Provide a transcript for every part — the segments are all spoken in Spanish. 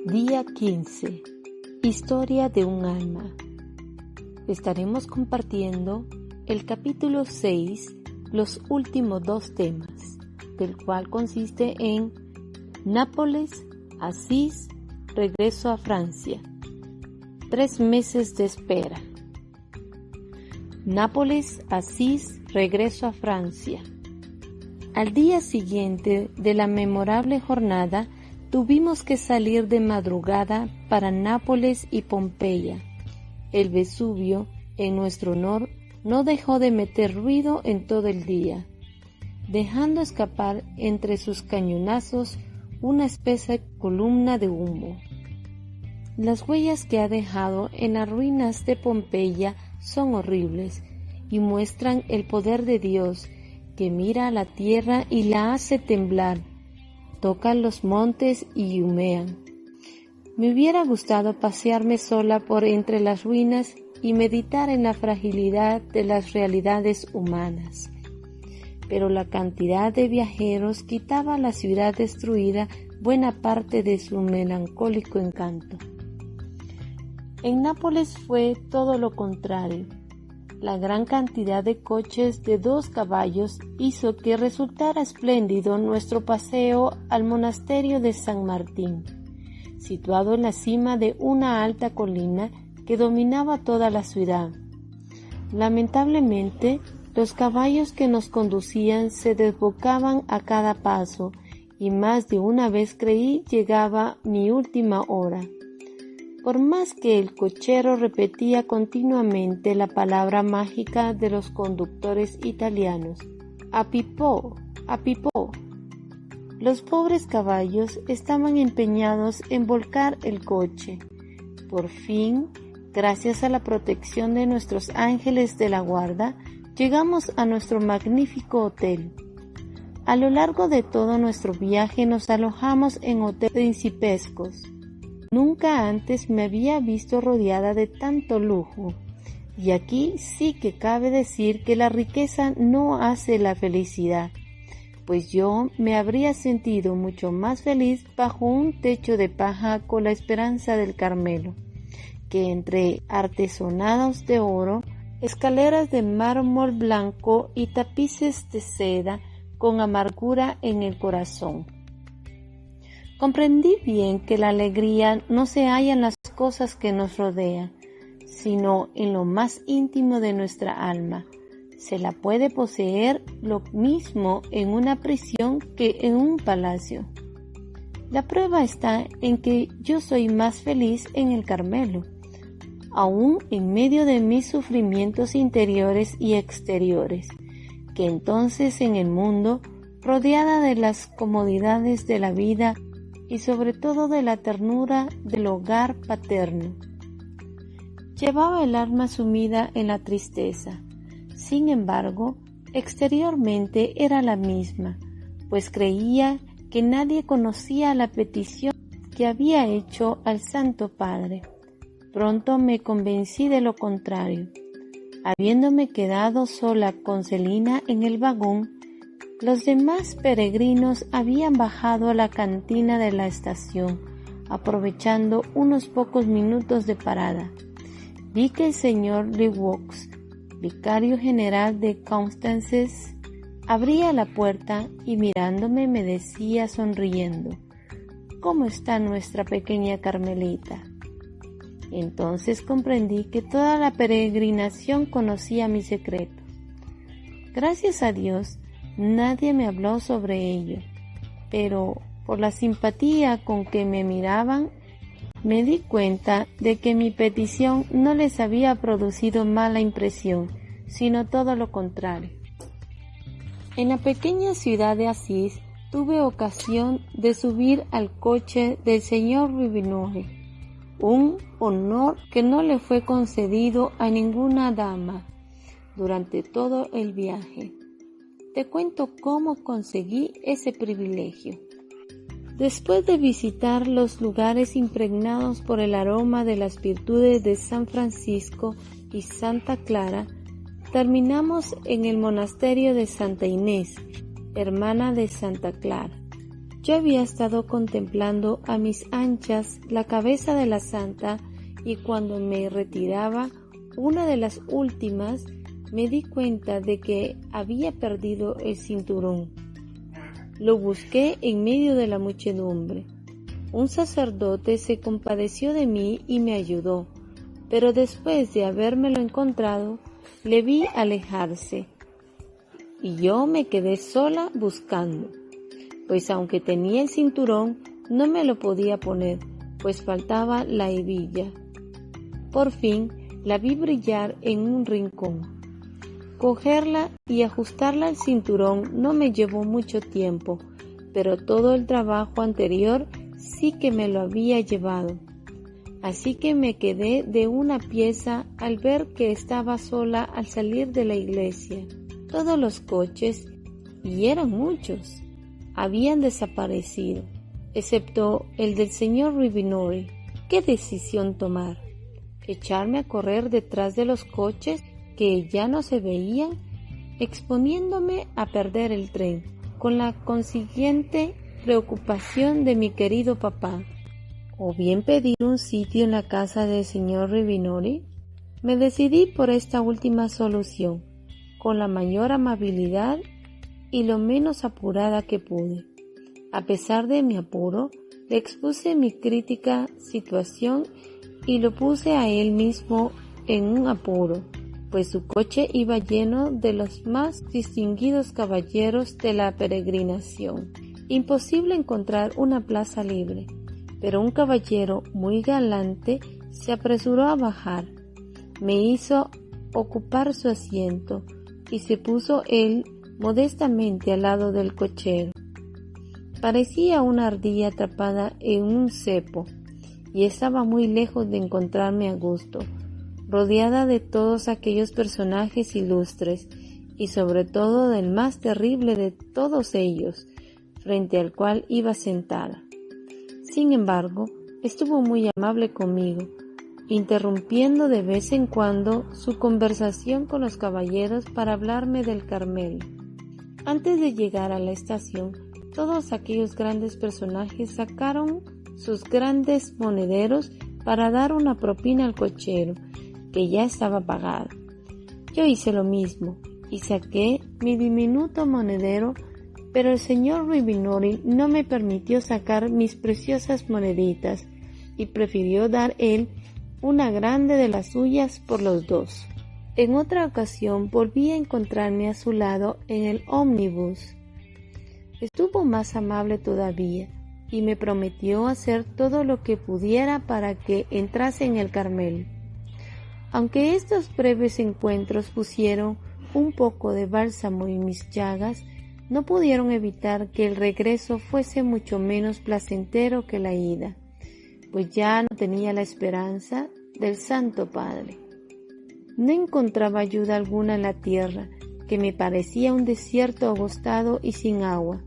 Día 15. Historia de un alma. Estaremos compartiendo el capítulo 6, los últimos 2 temas, del cual consiste en Nápoles, Asís, regreso a Francia. 3 meses de espera. Nápoles, Asís, regreso a Francia. Al día siguiente de la memorable jornada, tuvimos que salir de madrugada para Nápoles y Pompeya. El Vesubio, en nuestro honor, no dejó de meter ruido en todo el día, dejando escapar entre sus cañonazos una espesa columna de humo. Las huellas que ha dejado en las ruinas de Pompeya son horribles y muestran el poder de Dios, que mira a la tierra y la hace temblar. Tocan los montes y humean. Me hubiera gustado pasearme sola por entre las ruinas y meditar en la fragilidad de las realidades humanas. Pero la cantidad de viajeros quitaba a la ciudad destruida buena parte de su melancólico encanto. En Nápoles fue todo lo contrario. La gran cantidad de coches de 2 caballos hizo que resultara espléndido nuestro paseo al monasterio de San Martín, situado en la cima de una alta colina que dominaba toda la ciudad. Lamentablemente, los caballos que nos conducían se desbocaban a cada paso y más de una vez creí llegaba mi última hora. Por más que el cochero repetía continuamente la palabra mágica de los conductores italianos, a pipò, los pobres caballos estaban empeñados en volcar el coche. Por fin, gracias a la protección de nuestros ángeles de la guarda, llegamos a nuestro magnífico hotel. A lo largo de todo nuestro viaje nos alojamos en hoteles principescos. Nunca antes me había visto rodeada de tanto lujo, y aquí sí que cabe decir que la riqueza no hace la felicidad, pues yo me habría sentido mucho más feliz bajo un techo de paja con la esperanza del Carmelo, que entre artesonados de oro, escaleras de mármol blanco y tapices de seda con amargura en el corazón. Comprendí bien que la alegría no se halla en las cosas que nos rodean, sino en lo más íntimo de nuestra alma. Se la puede poseer lo mismo en una prisión que en un palacio. La prueba está en que yo soy más feliz en el Carmelo, aún en medio de mis sufrimientos interiores y exteriores, que entonces en el mundo, rodeada de las comodidades de la vida, y sobre todo de la ternura del hogar paterno. Llevaba el alma sumida en la tristeza. Sin embargo, exteriormente era la misma, pues creía que nadie conocía la petición que había hecho al Santo Padre. Pronto me convencí de lo contrario. Habiéndome quedado sola con Celina en el vagón, los demás peregrinos habían bajado a la cantina de la estación, aprovechando unos pocos minutos de parada. Vi que el señor Lewox, vicario general de Constances, abría la puerta y mirándome me decía sonriendo: ¿Cómo está nuestra pequeña Carmelita? Entonces comprendí que toda la peregrinación conocía mi secreto. Gracias a Dios, nadie me habló sobre ello, pero por la simpatía con que me miraban, me di cuenta de que mi petición no les había producido mala impresión, sino todo lo contrario. En la pequeña ciudad de Asís tuve ocasión de subir al coche del señor Rubinore, un honor que no le fue concedido a ninguna dama durante todo el viaje. Te cuento cómo conseguí ese privilegio. Después de visitar los lugares impregnados por el aroma de las virtudes de San Francisco y Santa Clara, terminamos en el monasterio de Santa Inés, hermana de Santa Clara. Yo había estado contemplando a mis anchas la cabeza de la santa y cuando me retiraba una de las últimas me di cuenta de que había perdido el cinturón. Lo busqué en medio de la muchedumbre. Un sacerdote se compadeció de mí y me ayudó, pero después de habérmelo encontrado, le vi alejarse y yo me quedé sola buscando, pues aunque tenía el cinturón, no me lo podía poner, pues faltaba la hebilla. Por fin la vi brillar en un rincón. Cogerla y ajustarla al cinturón no me llevó mucho tiempo, pero todo el trabajo anterior sí que me lo había llevado. Así que me quedé de una pieza al ver que estaba sola al salir de la iglesia. Todos los coches, y eran muchos, habían desaparecido, excepto el del señor Ribinori. ¿Qué decisión tomar? ¿Echarme a correr detrás de los coches que ya no se veían, exponiéndome a perder el tren, con la consiguiente preocupación de mi querido papá? ¿O bien pedir un sitio en la casa del señor Ribinori? Me decidí por esta última solución, con la mayor amabilidad y lo menos apurada que pude. A pesar de mi apuro, le expuse mi crítica situación y lo puse a él mismo en un apuro, pues su coche iba lleno de los más distinguidos caballeros de la peregrinación. Imposible encontrar una plaza libre, pero un caballero muy galante se apresuró a bajar. Me hizo ocupar su asiento y se puso él modestamente al lado del cochero. Parecía una ardilla atrapada en un cepo y estaba muy lejos de encontrarme a gusto, rodeada de todos aquellos personajes ilustres y sobre todo del más terrible de todos ellos, frente al cual iba sentada. Sin embargo, estuvo muy amable conmigo, interrumpiendo de vez en cuando su conversación con los caballeros para hablarme del Carmelo. Antes de llegar a la estación, todos aquellos grandes personajes sacaron sus grandes monederos para dar una propina al cochero, que ya estaba pagado. Yo hice lo mismo y saqué mi diminuto monedero, pero el señor Ribinori no me permitió sacar mis preciosas moneditas y prefirió dar él una grande de las suyas por los dos. En otra ocasión volví a encontrarme a su lado en el ómnibus. Estuvo más amable todavía y me prometió hacer todo lo que pudiera para que entrase en el Carmelo. Aunque estos breves encuentros pusieron un poco de bálsamo en mis llagas, no pudieron evitar que el regreso fuese mucho menos placentero que la ida, pues ya no tenía la esperanza del Santo Padre. No encontraba ayuda alguna en la tierra, que me parecía un desierto agostado y sin agua.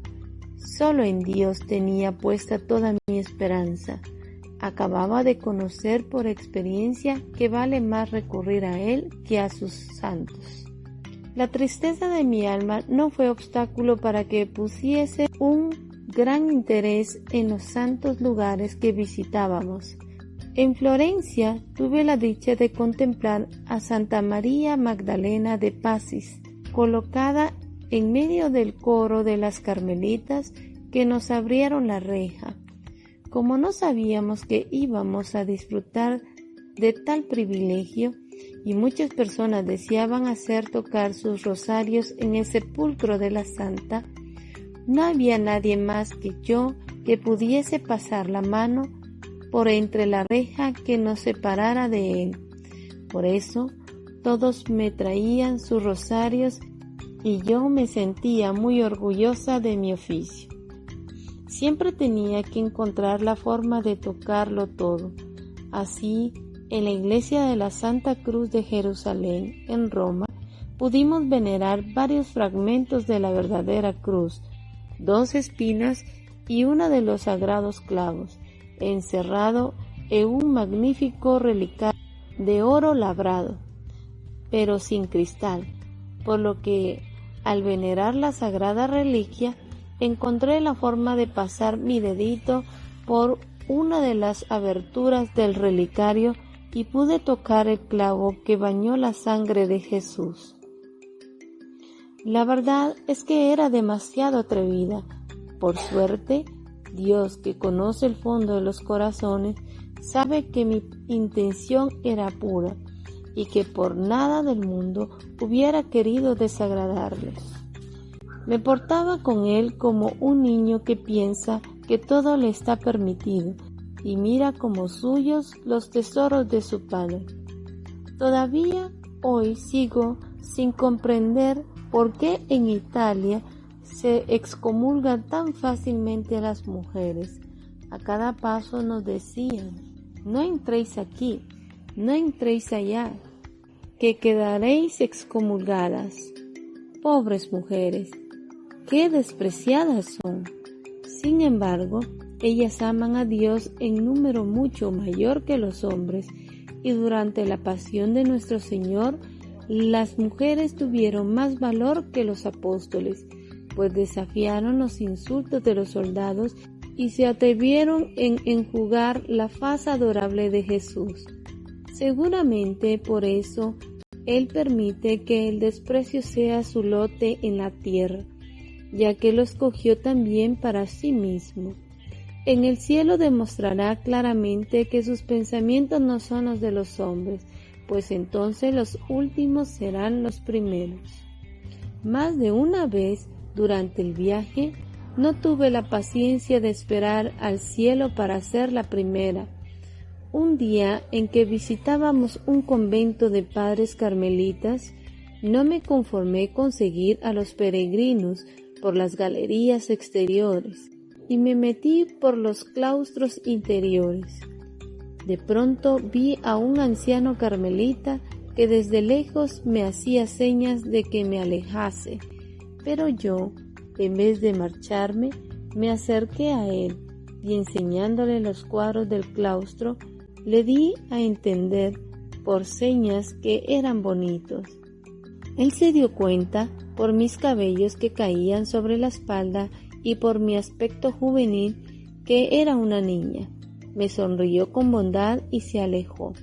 Solo en Dios tenía puesta toda mi esperanza. Acababa de conocer por experiencia que vale más recurrir a Él que a sus santos. La tristeza de mi alma no fue obstáculo para que pusiese un gran interés en los santos lugares que visitábamos. En Florencia tuve la dicha de contemplar a Santa María Magdalena de Pacis, colocada en medio del coro de las carmelitas que nos abrieron la reja. Como no sabíamos que íbamos a disfrutar de tal privilegio y muchas personas deseaban hacer tocar sus rosarios en el sepulcro de la santa, no había nadie más que yo que pudiese pasar la mano por entre la reja que nos separara de él. Por eso todos me traían sus rosarios y yo me sentía muy orgullosa de mi oficio. Siempre tenía que encontrar la forma de tocarlo todo. Así, en la iglesia de la Santa Cruz de Jerusalén, en Roma, pudimos venerar varios fragmentos de la verdadera cruz, 2 espinas y uno de los sagrados clavos, encerrado en un magnífico relicario de oro labrado, pero sin cristal, por lo que al venerar la sagrada reliquia encontré la forma de pasar mi dedito por una de las aberturas del relicario y pude tocar el clavo que bañó la sangre de Jesús. La verdad es que era demasiado atrevida. Por suerte, Dios, que conoce el fondo de los corazones, sabe que mi intención era pura y que por nada del mundo hubiera querido desagradarles. Me portaba con él como un niño que piensa que todo le está permitido y mira como suyos los tesoros de su padre. Todavía hoy sigo sin comprender por qué en Italia se excomulgan tan fácilmente a las mujeres. A cada paso nos decían: no entréis aquí, no entréis allá, que quedaréis excomulgadas. Pobres mujeres, qué despreciadas son. Sin embargo, ellas aman a Dios en número mucho mayor que los hombres, y durante la pasión de nuestro Señor, las mujeres tuvieron más valor que los apóstoles, pues desafiaron los insultos de los soldados y se atrevieron en enjugar la faz adorable de Jesús. Seguramente por eso Él permite que el desprecio sea su lote en la tierra, ya que lo escogió también para sí mismo. En el cielo demostrará claramente que sus pensamientos no son los de los hombres, pues entonces los últimos serán los primeros. Más de una vez durante el viaje no tuve la paciencia de esperar al cielo para ser la primera. Un día en que visitábamos un convento de padres carmelitas, no me conformé con seguir a los peregrinos por las galerías exteriores y me metí por los claustros interiores. De pronto vi a un anciano carmelita que desde lejos me hacía señas de que me alejase, pero yo, en vez de marcharme, me acerqué a él y enseñándole los cuadros del claustro, le di a entender por señas que eran bonitos. Él se dio cuenta por mis cabellos que caían sobre la espalda y por mi aspecto juvenil que era una niña. Me sonrió con bondad y se alejó,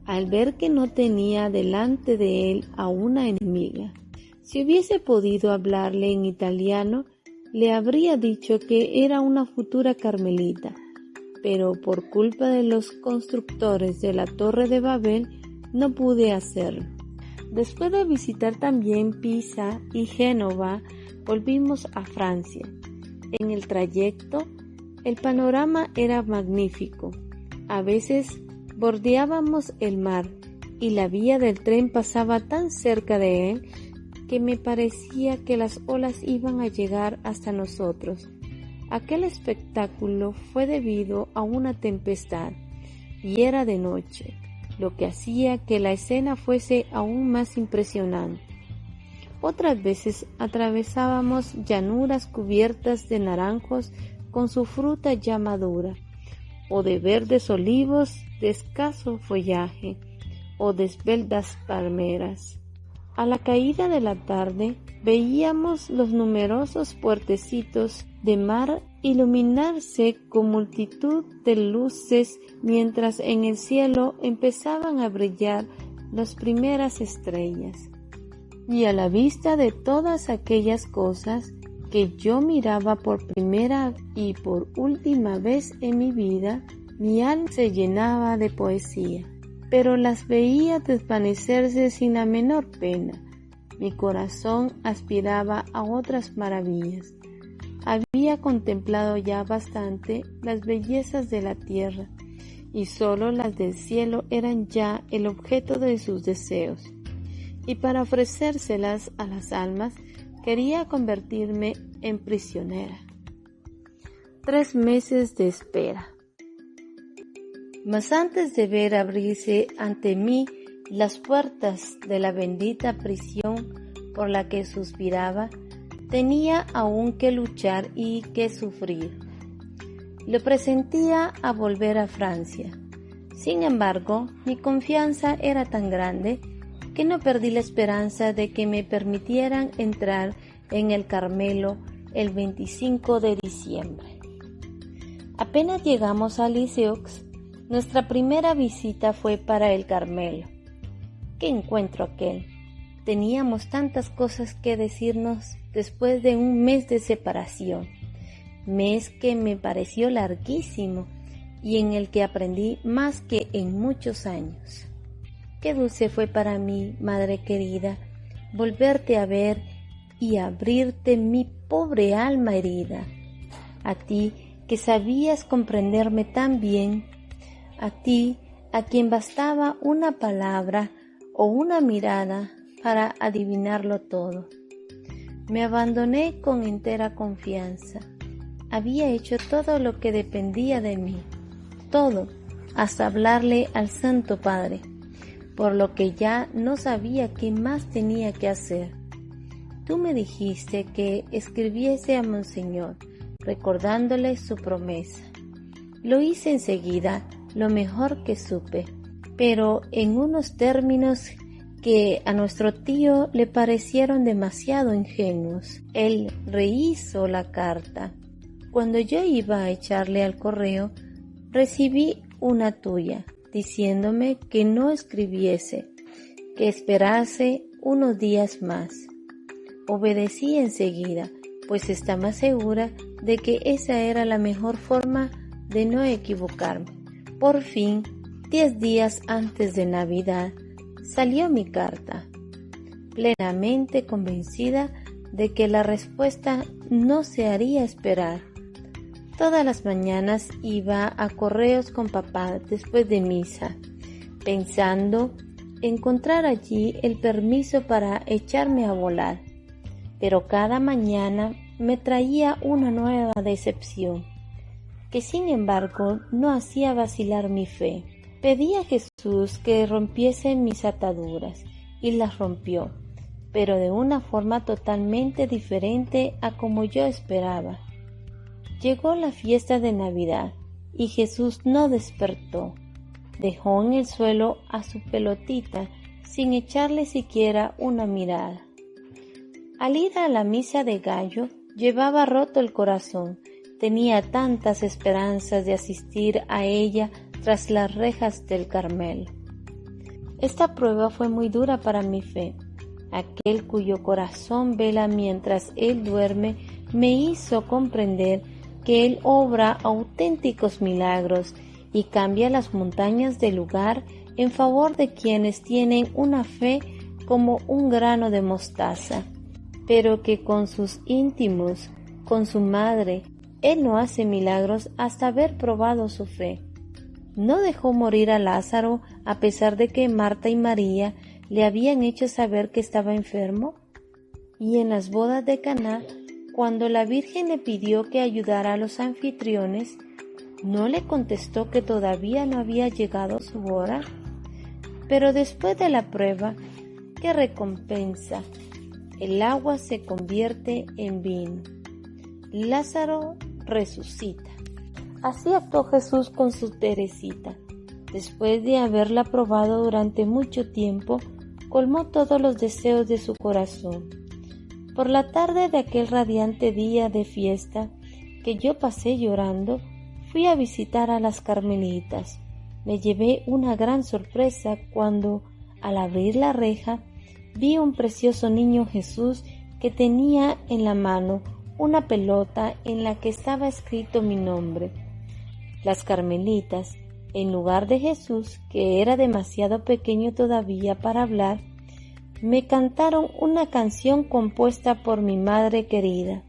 al ver que no tenía delante de él a una enemiga. Si hubiese podido hablarle en italiano, le habría dicho que era una futura carmelita, pero por culpa de los constructores de la Torre de Babel no pude hacerlo. Después de visitar también Pisa y Génova, volvimos a Francia. En el trayecto, el panorama era magnífico. A veces bordeábamos el mar y la vía del tren pasaba tan cerca de él que me parecía que las olas iban a llegar hasta nosotros. Aquel espectáculo fue debido a una tempestad y era de noche, lo que hacía que la escena fuese aún más impresionante. Otras veces atravesábamos llanuras cubiertas de naranjos con su fruta ya madura, o de verdes olivos de escaso follaje, o de esbeltas palmeras. A la caída de la tarde veíamos los numerosos puertecitos de mar iluminarse con multitud de luces, mientras en el cielo empezaban a brillar las primeras estrellas. Y a la vista de todas aquellas cosas que yo miraba por primera y por última vez en mi vida, mi alma se llenaba de poesía, pero las veía desvanecerse sin la menor pena. Mi corazón aspiraba a otras maravillas. Había contemplado ya bastante las bellezas de la tierra, y sólo las del cielo eran ya el objeto de sus deseos. Y para ofrecérselas a las almas, quería convertirme en prisionera. 3 meses de espera. Mas antes de ver abrirse ante mí las puertas de la bendita prisión por la que suspiraba, tenía aún que luchar y que sufrir. Lo presentía a volver a Francia. Sin embargo, mi confianza era tan grande que no perdí la esperanza de que me permitieran entrar en el Carmelo el 25 de diciembre. Apenas llegamos a Lisieux, nuestra primera visita fue para el Carmelo. ¡Qué encuentro aquel! Teníamos tantas cosas que decirnos después de un mes de separación, mes que me pareció larguísimo y en el que aprendí más que en muchos años. Qué dulce fue para mí, madre querida, volverte a ver y abrirte mi pobre alma herida. A ti que sabías comprenderme tan bien, a ti a quien bastaba una palabra o una mirada para adivinarlo todo. Me abandoné con entera confianza. Había hecho todo lo que dependía de mí, todo, hasta hablarle al Santo Padre, por lo que ya no sabía qué más tenía que hacer. Tú me dijiste que escribiese a Monseñor, recordándole su promesa. Lo hice enseguida, lo mejor que supe, pero en unos términos que a nuestro tío le parecieron demasiado ingenuos. Él rehizo la carta. Cuando yo iba a echarle al correo, recibí una tuya, diciéndome que no escribiese, que esperase unos días más. Obedecí enseguida, pues estaba segura de que esa era la mejor forma de no equivocarme. Por fin, 10 días antes de Navidad, salió mi carta, plenamente convencida de que la respuesta no se haría esperar. Todas las mañanas iba a correos con papá después de misa, pensando encontrar allí el permiso para echarme a volar, pero cada mañana me traía una nueva decepción, que sin embargo no hacía vacilar mi fe. Pedí a Jesús que rompiese mis ataduras, y las rompió, pero de una forma totalmente diferente a como yo esperaba. Llegó la fiesta de Navidad, y Jesús no despertó. Dejó en el suelo a su pelotita, sin echarle siquiera una mirada. Al ir a la misa de gallo, llevaba roto el corazón. Tenía tantas esperanzas de asistir a ella tras las rejas del Carmelo. Esta prueba fue muy dura para mi fe. Aquel cuyo corazón vela mientras él duerme me hizo comprender que él obra auténticos milagros y cambia las montañas de lugar en favor de quienes tienen una fe como un grano de mostaza, pero que con sus íntimos, con su madre, él no hace milagros hasta haber probado su fe. No dejó morir a Lázaro a pesar de que Marta y María le habían hecho saber que estaba enfermo. Y en las bodas de Caná, cuando la Virgen le pidió que ayudara a los anfitriones, ¿no le contestó que todavía no había llegado su hora? Pero después de la prueba, ¿qué recompensa? El agua se convierte en vino. Lázaro resucita. Así actuó Jesús con su Teresita. Después de haberla probado durante mucho tiempo, colmó todos los deseos de su corazón. Por la tarde de aquel radiante día de fiesta que yo pasé llorando, fui a visitar a las Carmelitas. Me llevé una gran sorpresa cuando, al abrir la reja, vi un precioso niño Jesús que tenía en la mano una pelota en la que estaba escrito mi nombre. Las Carmelitas, en lugar de Jesús, que era demasiado pequeño todavía para hablar, me cantaron una canción compuesta por mi madre querida.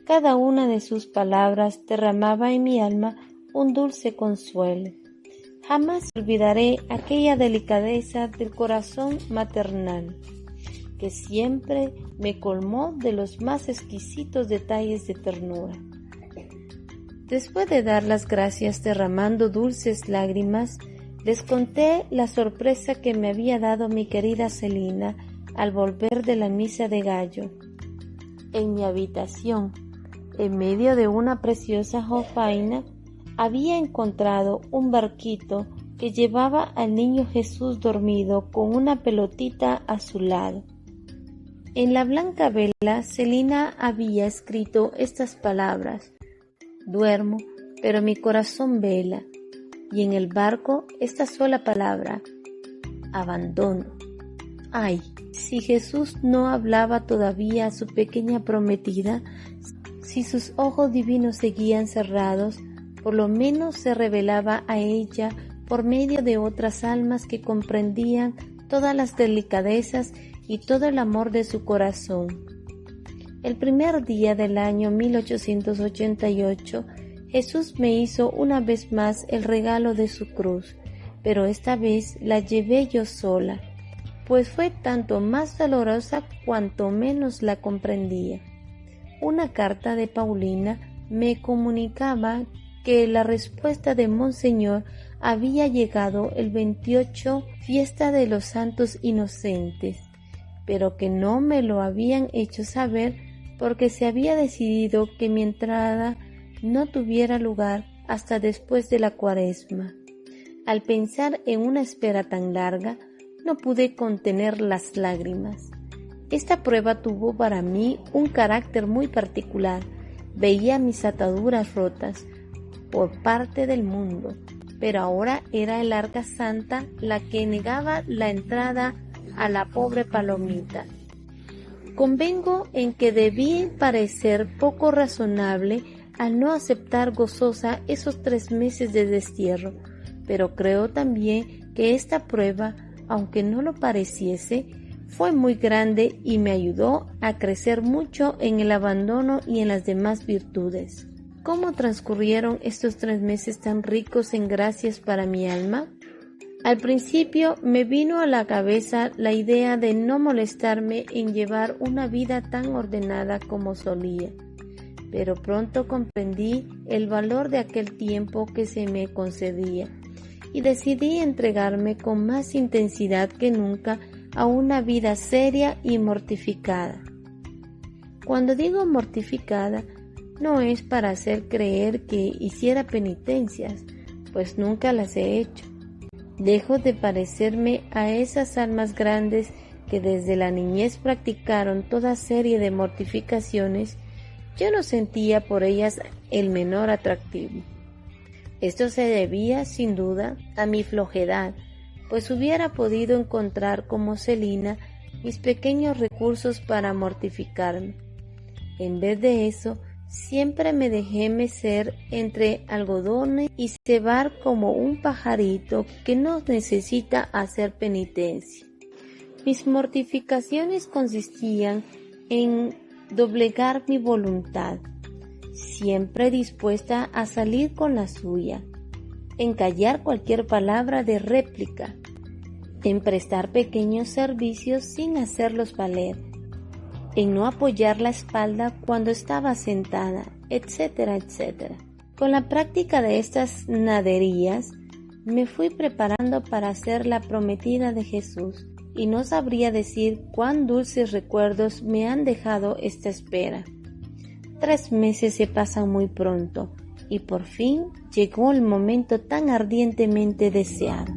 Cada una de sus palabras derramaba en mi alma un dulce consuelo. Jamás olvidaré aquella delicadeza del corazón maternal, que siempre me colmó de los más exquisitos detalles de ternura. Después de dar las gracias derramando dulces lágrimas, les conté la sorpresa que me había dado mi querida Celina al volver de la misa de gallo. En mi habitación, en medio de una preciosa jofaina, había encontrado un barquito que llevaba al niño Jesús dormido con una pelotita a su lado. En la blanca vela, Celina había escrito estas palabras: duermo, pero mi corazón vela. Y en el barco, esta sola palabra: abandono. Ay, si Jesús no hablaba todavía a su pequeña prometida, si sus ojos divinos seguían cerrados, por lo menos se revelaba a ella por medio de otras almas que comprendían todas las delicadezas y todo el amor de su corazón. El primer día del año 1888, Jesús me hizo una vez más el regalo de su cruz, pero esta vez la llevé yo sola, pues fue tanto más dolorosa cuanto menos la comprendía. Una carta de Paulina me comunicaba que la respuesta de Monseñor había llegado el 28, fiesta de los Santos Inocentes, pero que no me lo habían hecho saber porque se había decidido que mi entrada no tuviera lugar hasta después de la Cuaresma. Al pensar en una espera tan larga, no pude contener las lágrimas. Esta prueba tuvo para mí un carácter muy particular. Veía mis ataduras rotas por parte del mundo, pero ahora era el Arca Santa la que negaba la entrada a la pobre palomita. Convengo en que debí parecer poco razonable al no aceptar gozosa esos 3 meses de destierro, pero creo también que esta prueba, aunque no lo pareciese, fue muy grande y me ayudó a crecer mucho en el abandono y en las demás virtudes. ¿Cómo transcurrieron estos 3 meses tan ricos en gracias para mi alma? Al principio me vino a la cabeza la idea de no molestarme en llevar una vida tan ordenada como solía, pero pronto comprendí el valor de aquel tiempo que se me concedía y decidí entregarme con más intensidad que nunca a una vida seria y mortificada. Cuando digo mortificada, no es para hacer creer que hiciera penitencias, pues nunca las he hecho. Dejo de parecerme a esas almas grandes que desde la niñez practicaron toda serie de mortificaciones. Yo no sentía por ellas el menor atractivo. Esto se debía, sin duda, a mi flojedad, pues hubiera podido encontrar como Celina mis pequeños recursos para mortificarme. En vez de eso, siempre me dejé mecer entre algodones y cebar como un pajarito que no necesita hacer penitencia. Mis mortificaciones consistían en doblegar mi voluntad, siempre dispuesta a salir con la suya, en callar cualquier palabra de réplica, en prestar pequeños servicios sin hacerlos valer, en no apoyar la espalda cuando estaba sentada, etcétera, etcétera. Con la práctica de estas naderías, me fui preparando para ser la prometida de Jesús, y no sabría decir cuán dulces recuerdos me han dejado esta espera. 3 meses se pasan muy pronto, y por fin llegó el momento tan ardientemente deseado.